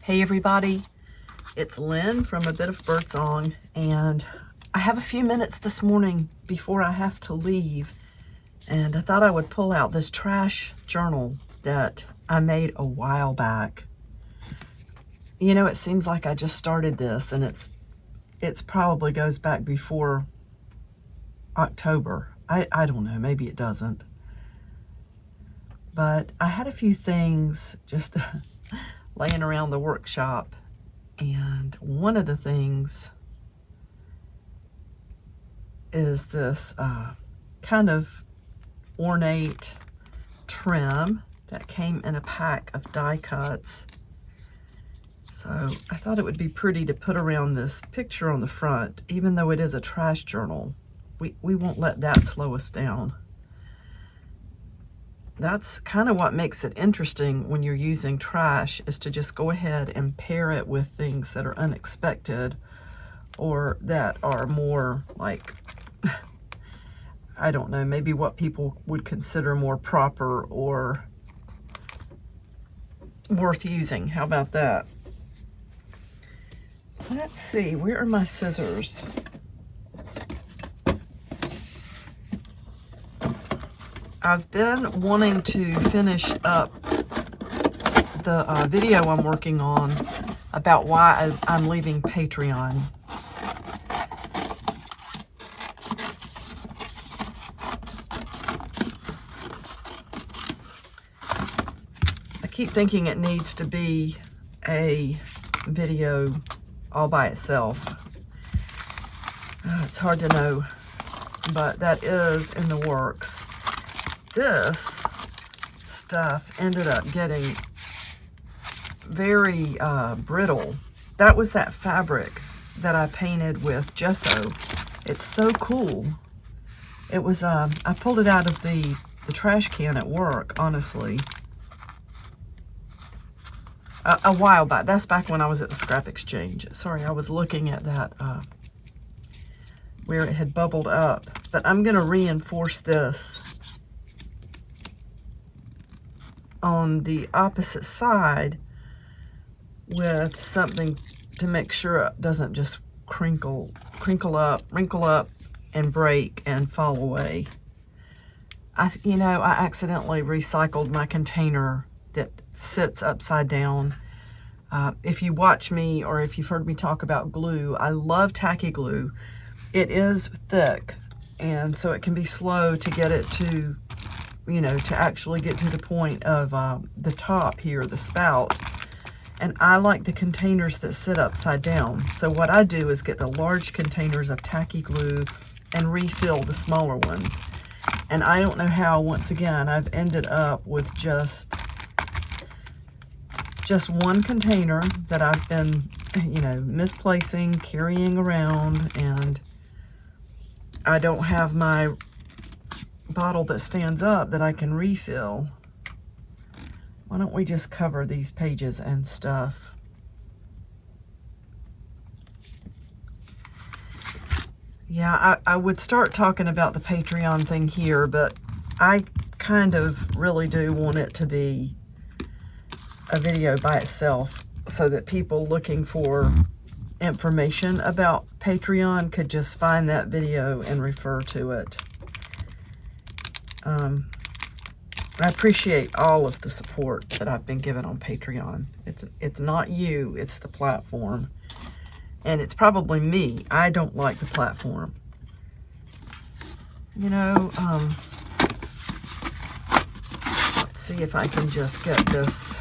Hey everybody, it's Lynn from A Bit of Birdsong, and I have a few minutes this morning before I have to leave, and I thought I would pull out this trash journal that I made a while back. You know, it seems like I just started this, and it's probably goes back before October. I don't know, maybe it doesn't. But I had a few things just laying around the workshop, and one of the things is this kind of ornate trim that came in a pack of die cuts. So I thought it would be pretty to put around this picture on the front, even though it is a trash journal. We won't let that slow us down. That's kind of what makes it interesting when you're using trash, is to just go ahead and pair it with things that are unexpected or that are more like, I don't know, maybe what people would consider more proper or worth using. How about that? Let's see, where are my scissors? I've been wanting to finish up the video I'm working on about why I'm leaving Patreon. I keep thinking it needs to be a video all by itself. It's hard to know, but that is in the works. This stuff ended up getting very brittle. That was that fabric that I painted with gesso. It's so cool. It was, I pulled it out of the trash can at work, honestly. A while back. That's back when I was at the scrap exchange. Sorry, I was looking at that where it had bubbled up. But I'm going to reinforce this on the opposite side with something to make sure it doesn't just wrinkle up and break and fall away. I accidentally recycled my container that sits upside down. If you watch me or if you've heard me talk about glue, I love tacky glue. It is thick, and so it can be slow to get it to, to actually get to the point of the top here, the spout. And I like the containers that sit upside down. So what I do is get the large containers of tacky glue and refill the smaller ones. And I don't know how, once again, I've ended up with just one container that I've been, misplacing, carrying around, and I don't have my bottle that stands up that I can refill. Why don't we just cover these pages and stuff? Yeah, I would start talking about the Patreon thing here, but I kind of really do want it to be a video by itself so that people looking for information about Patreon could just find that video and refer to it. I appreciate all of the support that I've been given on Patreon. It's not you, it's the platform. And it's probably me. I don't like the platform. Let's see if I can just get this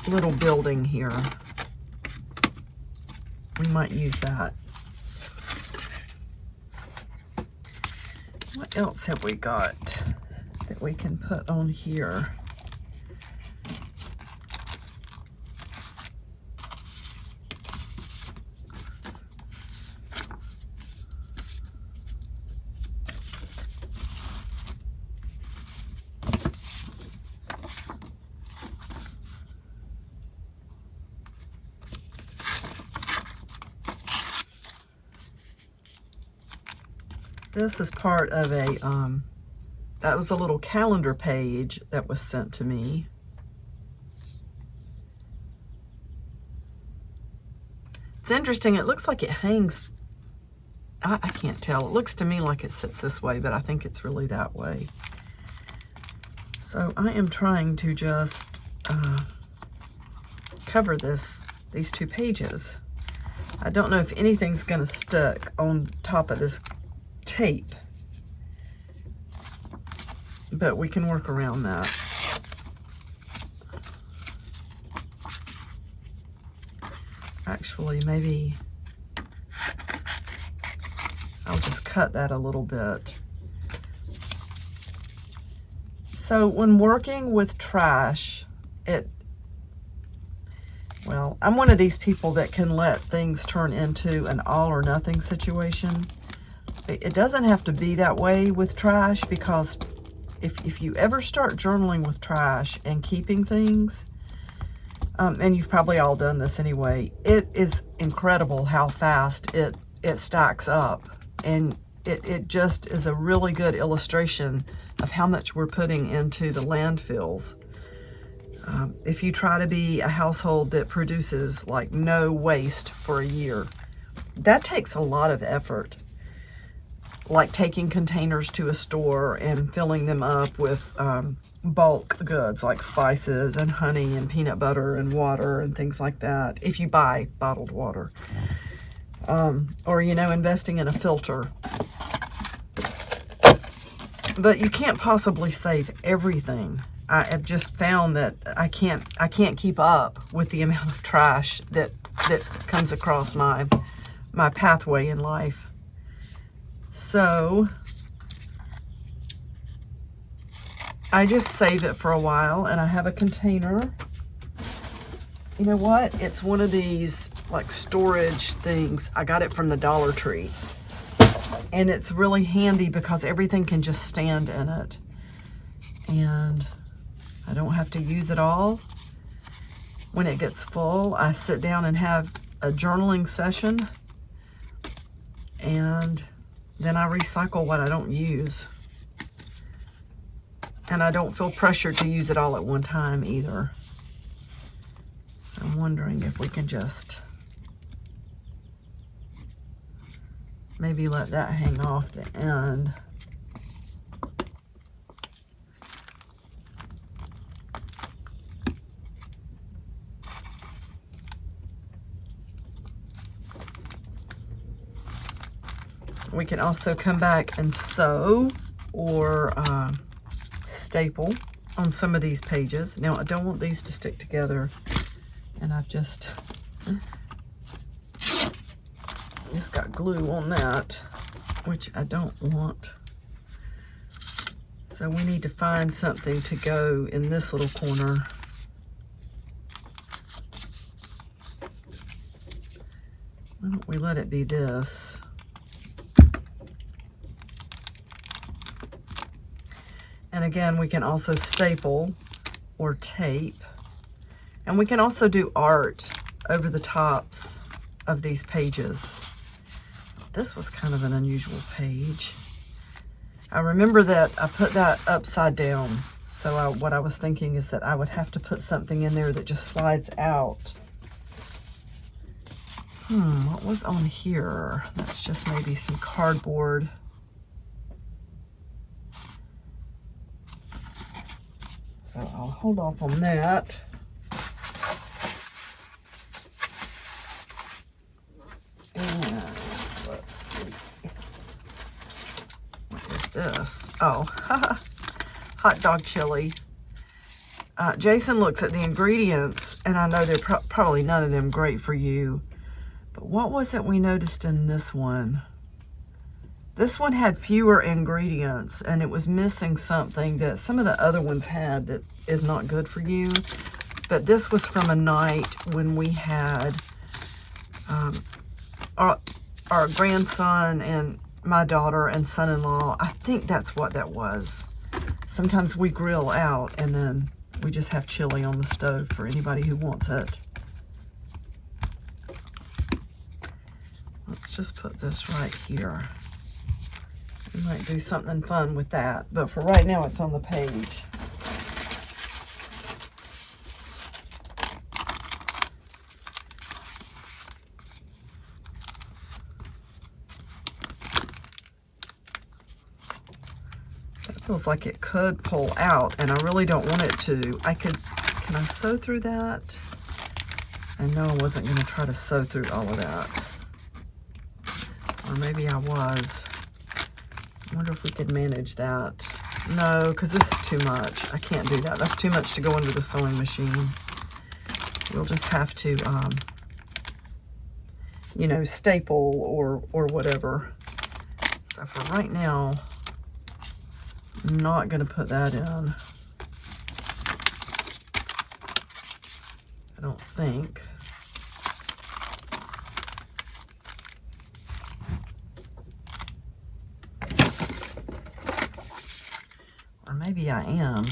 little building here. We might use that. What else have we got that we can put on here? This is part of a, that was a little calendar page that was sent to me. It's interesting. It looks like it hangs. I can't tell. It looks to me like it sits this way, but I think it's really that way. So I am trying to just cover these 2 pages. I don't know if anything's going to stick on top of this tape, but we can work around that. Actually, maybe I'll just cut that a little bit. So when working with trash, well, I'm one of these people that can let things turn into an all or nothing situation. It doesn't have to be that way with trash, because if you ever start journaling with trash and keeping things, and you've probably all done this anyway, it is incredible how fast it stacks up. And it just is a really good illustration of how much we're putting into the landfills. If you try to be a household that produces like no waste for a year, that takes a lot of effort. Like taking containers to a store and filling them up with bulk goods like spices and honey and peanut butter and water and things like that, if you buy bottled water. Or, you know, investing in a filter. But you can't possibly save everything. I have just found that I can't keep up with the amount of trash that comes across my pathway in life. So I just save it for a while, and I have a container. You know what? It's one of these like storage things. I got it from the Dollar Tree. And it's really handy because everything can just stand in it. And I don't have to use it all. When it gets full, I sit down and have a journaling session. And then I recycle what I don't use. And I don't feel pressured to use it all at one time either. So I'm wondering if we can just maybe let that hang off the end. We can also come back and sew or staple on some of these pages. Now, I don't want these to stick together, and I've just got glue on that, which I don't want. So we need to find something to go in this little corner. Why don't we let it be this? And again, we can also staple or tape. And we can also do art over the tops of these pages. This was kind of an unusual page. I remember that I put that upside down. So what I was thinking is that I would have to put something in there that just slides out. What was on here? That's just maybe some cardboard. So I'll hold off on that. And let's see. What is this? Oh, hot dog chili. Jason looks at the ingredients, and I know they're probably none of them great for you. But what was it we noticed in this one? This one had fewer ingredients, and it was missing something that some of the other ones had that is not good for you. But this was from a night when we had our grandson and my daughter and son-in-law. I think that's what that was. Sometimes we grill out, and then we just have chili on the stove for anybody who wants it. Let's just put this right here. We might do something fun with that, but for right now it's on the page. feels like it could pull out, and I really don't want it to. Can I sew through that? I know I wasn't going to try to sew through all of that. Or maybe I was. I wonder if we could manage that. No, because this is too much. I can't do that. That's too much to go into the sewing machine. We'll just have to, you know, staple or whatever. So for right now, I'm not going to put that in. I don't think. Or maybe I am.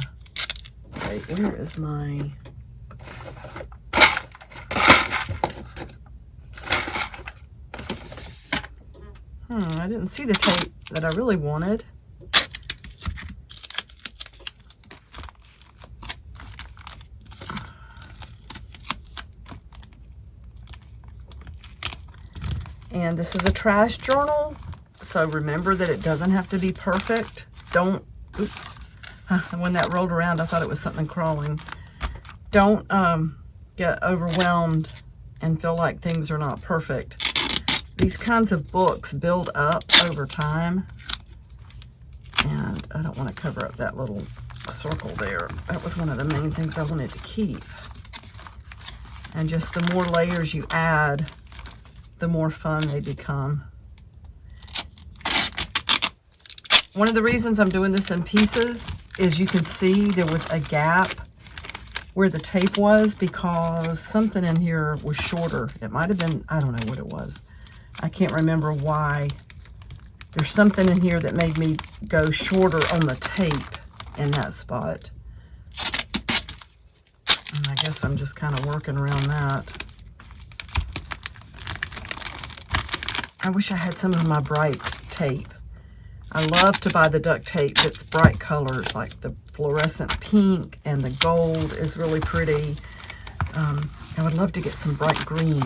Okay, here is my... I didn't see the tape that I really wanted. And this is a trash journal, so remember that it doesn't have to be perfect. Don't, oops, when that rolled around, I thought it was something crawling. Don't get overwhelmed and feel like things are not perfect. These kinds of books build up over time, and I don't want to cover up that little circle there. That was one of the main things I wanted to keep. And just the more layers you add, the more fun they become. One of the reasons I'm doing this in pieces is you can see there was a gap where the tape was because something in here was shorter. It might have been, I don't know what it was. I can't remember why. There's something in here that made me go shorter on the tape in that spot. And I guess I'm just kind of working around that. I wish I had some of my bright tape. I love to buy the duct tape that's bright colors, like the fluorescent pink and the gold is really pretty. I would love to get some bright green.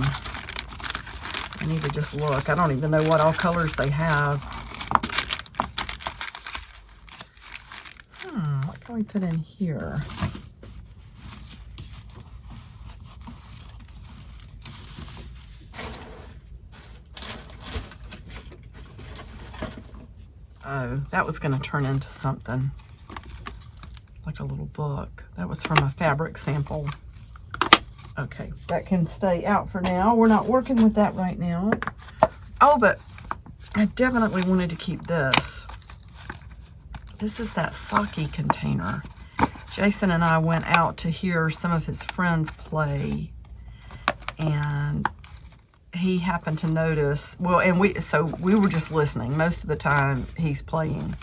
I need to just look. I don't even know what all colors they have. What can we put in here? Oh, that was going to turn into something like a little book. That was from a fabric sample. Okay, that can stay out for now. We're not working with that right now. Oh, but I definitely wanted to keep this. This is that sake container. Jason and I went out to hear some of his friends play, and he happened to notice, well, and we were just listening. Most of the time he's playing.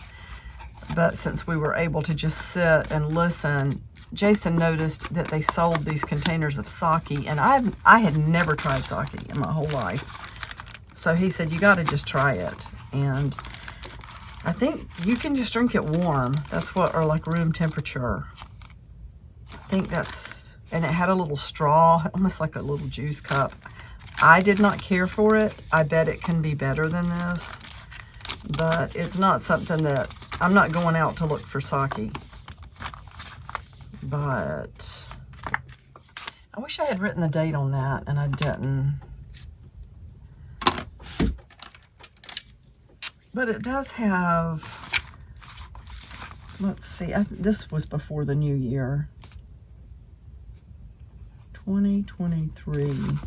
But since we were able to just sit and listen, Jason noticed that they sold these containers of sake, and I had never tried sake in my whole life. So he said, you got to just try it. And I think you can just drink it warm. That's what, or like room temperature. I think that's, and it had a little straw, almost like a little juice cup. I did not care for it. I bet it can be better than this, but it's not something that, I'm not going out to look for sake. But I wish I had written the date on that, and I didn't. But it does have, let's see, this was before the new year. 2023.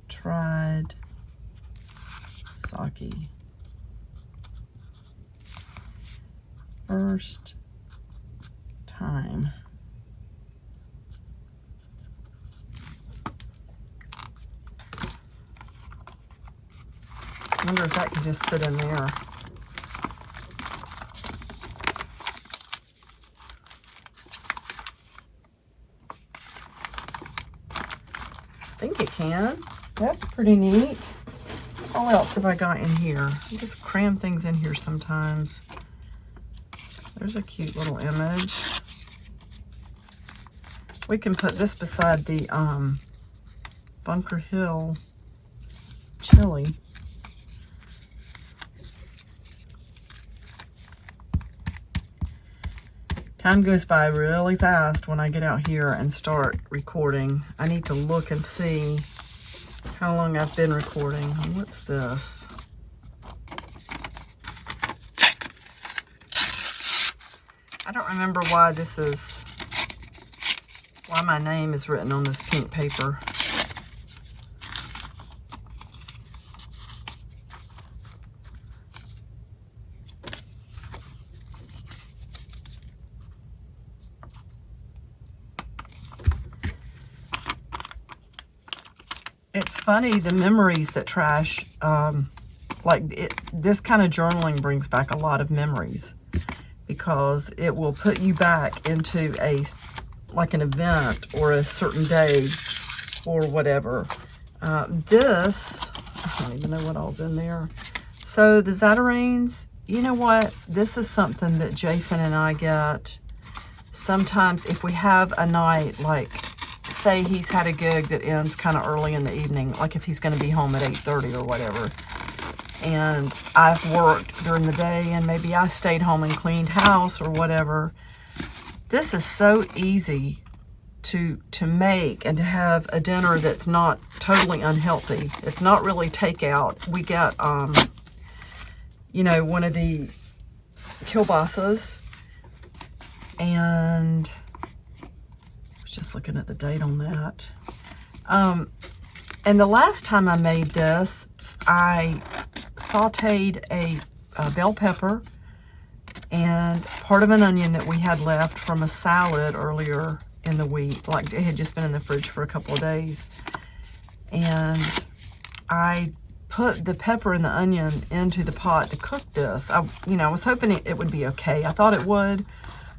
Tried sake. First time. I wonder if that can just sit in there. I think it can. That's pretty neat. What else have I got in here? I just cram things in here sometimes. There's a cute little image. We can put this beside the Bunker Hill chili. Time goes by really fast when I get out here and start recording. I need to look and see how long I've been recording. What's this? I don't remember why why my name is written on this pink paper. It's funny, the memories that trash, this kind of journaling brings back a lot of memories, because it will put you back into an event or a certain day or whatever. This, I don't even know what all's in there. So the Zatarain's, you know what? This is something that Jason and I get sometimes if we have a night, like say he's had a gig that ends kind of early in the evening, like if he's going to be home at 8:30 or whatever, and I've worked during the day and maybe I stayed home and cleaned house or whatever. This is so easy to make and to have a dinner that's not totally unhealthy. It's not really takeout. We get, you know, one of the kielbasas, and I was just looking at the date on that. And the last time I made this, I sauteed a bell pepper and part of an onion that we had left from a salad earlier in the week. Like, it had just been in the fridge for a couple of days. And I put the pepper and the onion into the pot to cook this. I was hoping it would be okay. I thought it would,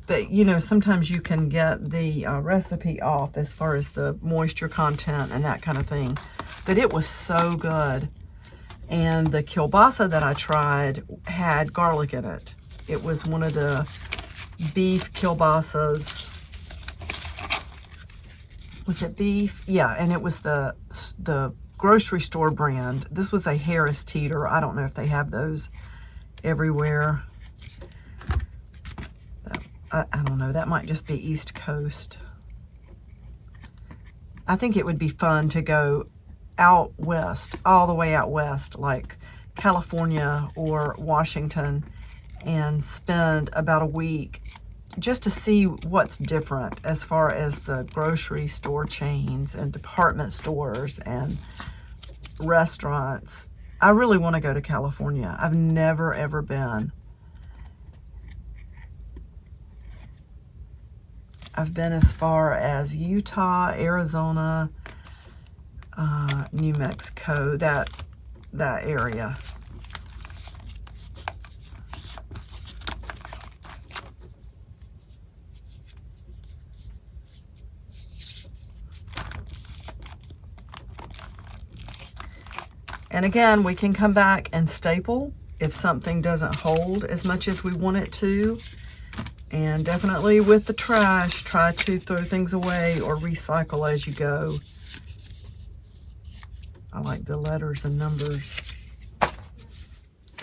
but you know, sometimes you can get the recipe off as far as the moisture content and that kind of thing. But it was so good. And the kielbasa that I tried had garlic in it. It was one of the beef kielbasas. Was it beef? Yeah, and it was the grocery store brand. This was a Harris Teeter. I don't know if they have those everywhere. I don't know. That might just be East Coast. I think it would be fun to go out west, all the way out west, like California or Washington, and spend about a week just to see what's different as far as the grocery store chains and department stores and restaurants. I really want to go to California. I've never, ever been. I've been as far as Utah, Arizona, New Mexico, that area. And again, we can come back and staple if something doesn't hold as much as we want it to. And definitely with the trash, try to throw things away or recycle as you go. I like the letters and numbers.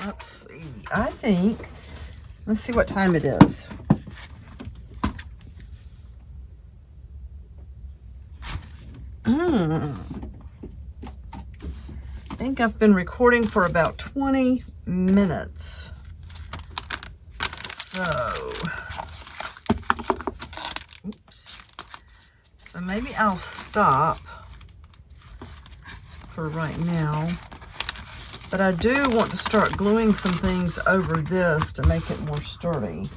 Let's see. Let's see what time it is. I think I've been recording for about 20 minutes. So, oops. So maybe I'll stop for right now. But I do want to start gluing some things over this to make it more sturdy.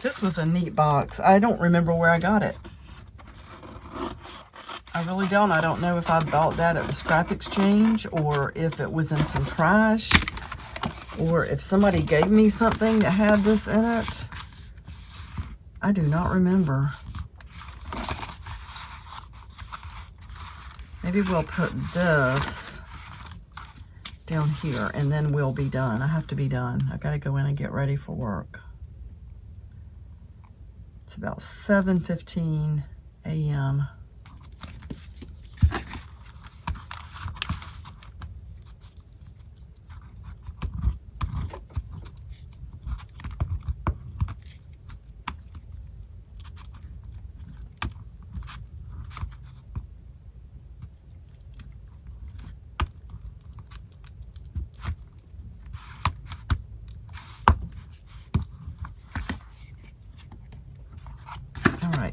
This was a neat box. I don't remember where I got it. I really don't. I don't know if I bought that at the scrap exchange or if it was in some trash or if somebody gave me something that had this in it. I do not remember. Maybe we'll put this down here and then we'll be done. I have to be done. I gotta go in and get ready for work. It's about 7:15 a.m.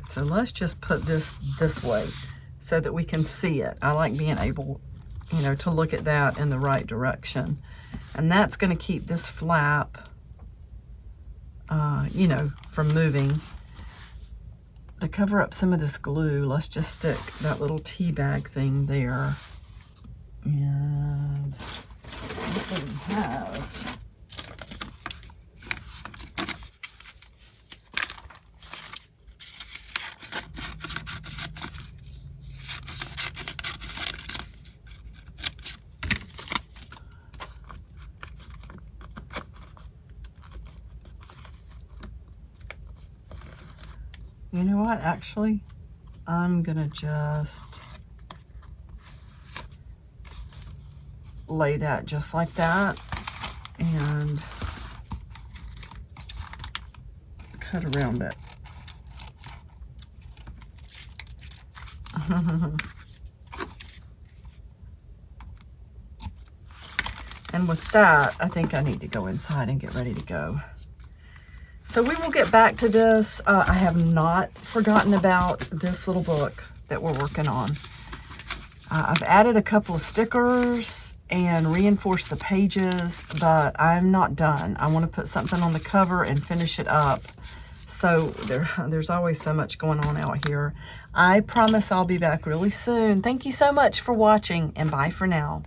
So let's just put this way so that we can see it. I like being able, you know, to look at that in the right direction. And that's going to keep this flap, you know, from moving. To cover up some of this glue, let's just stick that little tea bag thing there. And what do we have? You know what, actually, I'm gonna just lay that just like that and cut around it. And with that, I think I need to go inside and get ready to go. So we will get back to this. I have not forgotten about this little book that we're working on. I've added a couple of stickers and reinforced the pages, but I'm not done. I want to put something on the cover and finish it up. So there's always so much going on out here. I promise I'll be back really soon. Thank you so much for watching, and bye for now.